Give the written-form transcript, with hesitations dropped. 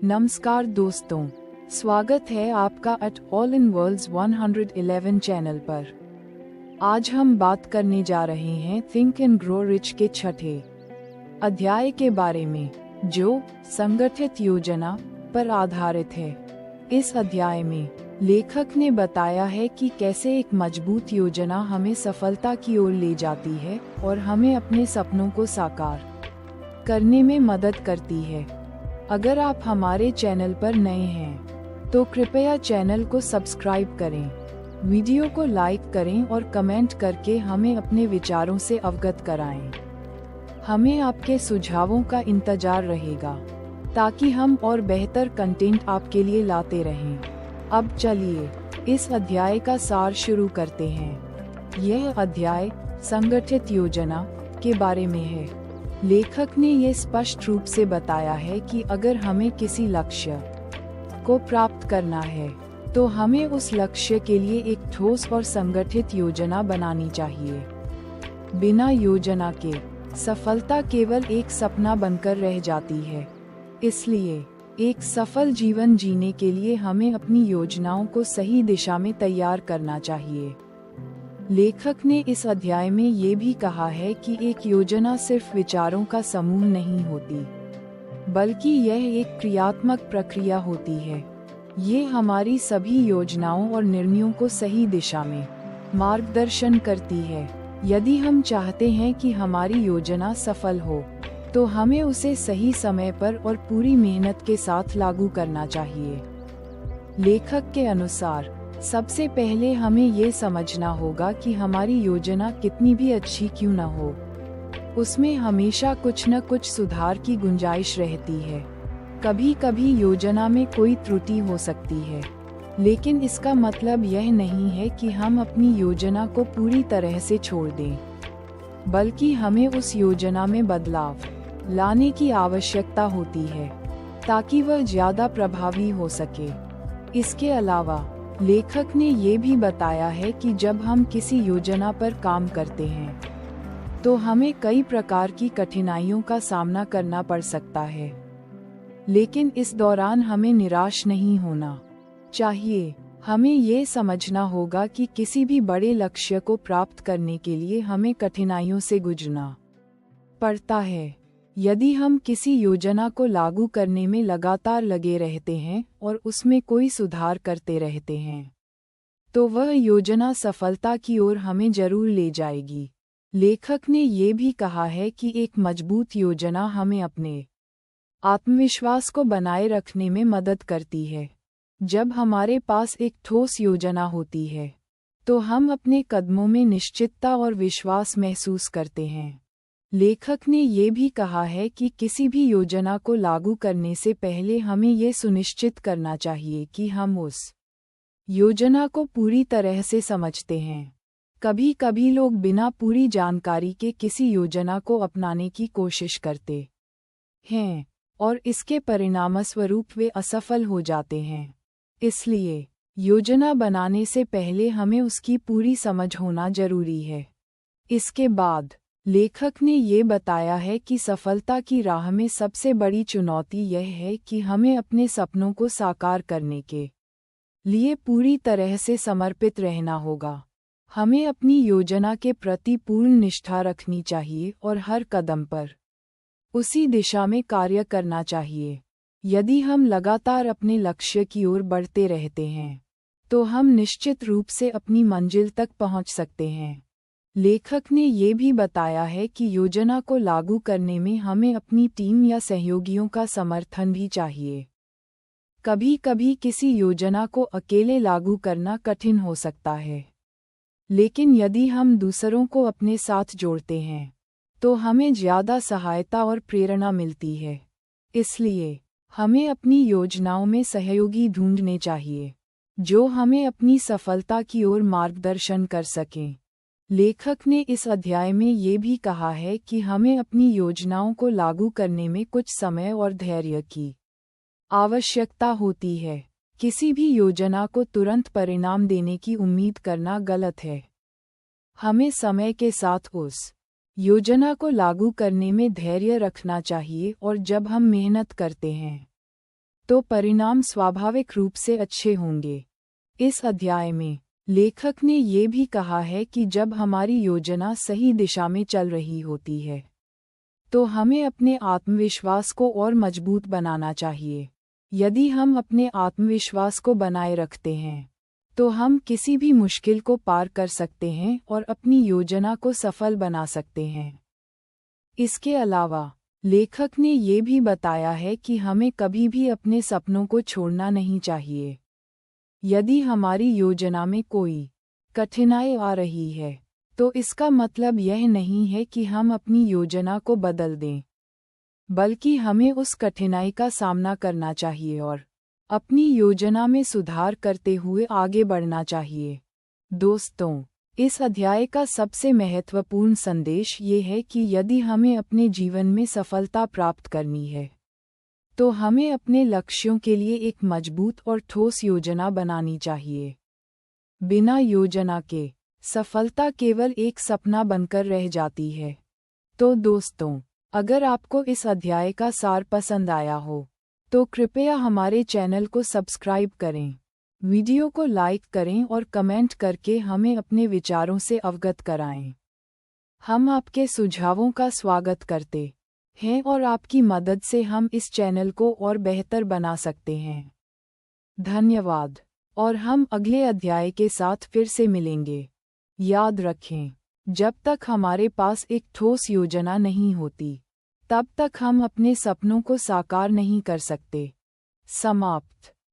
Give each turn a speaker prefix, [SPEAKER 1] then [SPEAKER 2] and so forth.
[SPEAKER 1] नमस्कार दोस्तों, स्वागत है आपका at all in worlds 111 channel पर। आज हम बात करने जा रहे हैं थिंक एंड ग्रो रिच के छठे अध्याय के बारे में, जो संगठित योजना पर आधारित है। इस अध्याय में लेखक ने बताया है कि कैसे एक मजबूत योजना हमें सफलता की ओर ले जाती है और हमें अपने सपनों को साकार करने में मदद करती है। अगर आप हमारे चैनल पर नए हैं तो कृपया चैनल को सब्सक्राइब करें, वीडियो को लाइक करें और कमेंट करके हमें अपने विचारों से अवगत कराएं। हमें आपके सुझावों का इंतजार रहेगा ताकि हम और बेहतर कंटेंट आपके लिए लाते रहें। अब चलिए इस अध्याय का सार शुरू करते हैं। यह अध्याय संगठित योजना के बारे में है। लेखक ने ये स्पष्ट रूप से बताया है कि अगर हमें किसी लक्ष्य को प्राप्त करना है तो हमें उस लक्ष्य के लिए एक ठोस और संगठित योजना बनानी चाहिए। बिना योजना के सफलता केवल एक सपना बनकर रह जाती है। इसलिए एक सफल जीवन जीने के लिए हमें अपनी योजनाओं को सही दिशा में तैयार करना चाहिए। लेखक ने इस अध्याय में ये भी कहा है कि एक योजना सिर्फ विचारों का समूह नहीं होती, बल्कि यह एक क्रियात्मक प्रक्रिया होती है। ये हमारी सभी योजनाओं और निर्णयों को सही दिशा में मार्गदर्शन करती है। यदि हम चाहते हैं कि हमारी योजना सफल हो, तो हमें उसे सही समय पर और पूरी मेहनत के साथ लागू करना चाहिए। लेखक के अनुसार सबसे पहले हमें ये समझना होगा कि हमारी योजना कितनी भी अच्छी क्यों न हो, उसमें हमेशा कुछ न कुछ सुधार की गुंजाइश रहती है। कभी कभी योजना में कोई त्रुटि हो सकती है, लेकिन इसका मतलब यह नहीं है कि हम अपनी योजना को पूरी तरह से छोड़ दें, बल्कि हमें उस योजना में बदलाव लाने की आवश्यकता होती है ताकि वह ज़्यादा प्रभावी हो सके। इसके अलावा लेखक ने ये भी बताया है कि जब हम किसी योजना पर काम करते हैं तो हमें कई प्रकार की कठिनाइयों का सामना करना पड़ सकता है, लेकिन इस दौरान हमें निराश नहीं होना चाहिए। हमें ये समझना होगा कि किसी भी बड़े लक्ष्य को प्राप्त करने के लिए हमें कठिनाइयों से गुजरना पड़ता है। यदि हम किसी योजना को लागू करने में लगातार लगे रहते हैं और उसमें कोई सुधार करते रहते हैं, तो वह योजना सफलता की ओर हमें जरूर ले जाएगी। लेखक ने ये भी कहा है कि एक मजबूत योजना हमें अपने आत्मविश्वास को बनाए रखने में मदद करती है। जब हमारे पास एक ठोस योजना होती है, तो हम अपने कदमों में निश्चितता और विश्वास महसूस करते हैं। लेखक ने ये भी कहा है कि किसी भी योजना को लागू करने से पहले हमें ये सुनिश्चित करना चाहिए कि हम उस योजना को पूरी तरह से समझते हैं। कभी कभी लोग बिना पूरी जानकारी के किसी योजना को अपनाने की कोशिश करते हैं और इसके परिणामस्वरूप वे असफल हो जाते हैं। इसलिए योजना बनाने से पहले हमें उसकी पूरी समझ होना जरूरी है। इसके बाद लेखक ने ये बताया है कि सफलता की राह में सबसे बड़ी चुनौती यह है कि हमें अपने सपनों को साकार करने के लिए पूरी तरह से समर्पित रहना होगा। हमें अपनी योजना के प्रति पूर्ण निष्ठा रखनी चाहिए और हर कदम पर उसी दिशा में कार्य करना चाहिए। यदि हम लगातार अपने लक्ष्य की ओर बढ़ते रहते हैं, तो हम निश्चित रूप से अपनी मंजिल तक पहुंच सकते हैं। लेखक ने ये भी बताया है कि योजना को लागू करने में हमें अपनी टीम या सहयोगियों का समर्थन भी चाहिए। कभी कभी किसी योजना को अकेले लागू करना कठिन हो सकता है, लेकिन यदि हम दूसरों को अपने साथ जोड़ते हैं तो हमें ज़्यादा सहायता और प्रेरणा मिलती है। इसलिए हमें अपनी योजनाओं में सहयोगी ढूंढने चाहिए जो हमें अपनी सफलता की ओर मार्गदर्शन कर सकें। लेखक ने इस अध्याय में ये भी कहा है कि हमें अपनी योजनाओं को लागू करने में कुछ समय और धैर्य की आवश्यकता होती है। किसी भी योजना को तुरंत परिणाम देने की उम्मीद करना गलत है। हमें समय के साथ उस योजना को लागू करने में धैर्य रखना चाहिए और जब हम मेहनत करते हैं तो परिणाम स्वाभाविक रूप से अच्छे होंगे। इस अध्याय में लेखक ने ये भी कहा है कि जब हमारी योजना सही दिशा में चल रही होती है तो हमें अपने आत्मविश्वास को और मजबूत बनाना चाहिए। यदि हम अपने आत्मविश्वास को बनाए रखते हैं तो हम किसी भी मुश्किल को पार कर सकते हैं और अपनी योजना को सफल बना सकते हैं। इसके अलावा लेखक ने ये भी बताया है कि हमें कभी भी अपने सपनों को छोड़ना नहीं चाहिए। यदि हमारी योजना में कोई कठिनाई आ रही है तो इसका मतलब यह नहीं है कि हम अपनी योजना को बदल दें, बल्कि हमें उस कठिनाई का सामना करना चाहिए और अपनी योजना में सुधार करते हुए आगे बढ़ना चाहिए। दोस्तों, इस अध्याय का सबसे महत्वपूर्ण संदेश ये है कि यदि हमें अपने जीवन में सफलता प्राप्त करनी है तो हमें अपने लक्ष्यों के लिए एक मजबूत और ठोस योजना बनानी चाहिए। बिना योजना के सफलता केवल एक सपना बनकर रह जाती है। तो दोस्तों, अगर आपको इस अध्याय का सार पसंद आया हो तो कृपया हमारे चैनल को सब्सक्राइब करें, वीडियो को लाइक करें और कमेंट करके हमें अपने विचारों से अवगत कराएं। हम आपके सुझावों का स्वागत करते हैं और आपकी मदद से हम इस चैनल को और बेहतर बना सकते हैं। धन्यवाद, और हम अगले अध्याय के साथ फिर से मिलेंगे। याद रखें, जब तक हमारे पास एक ठोस योजना नहीं होती, तब तक हम अपने सपनों को साकार नहीं कर सकते। समाप्त।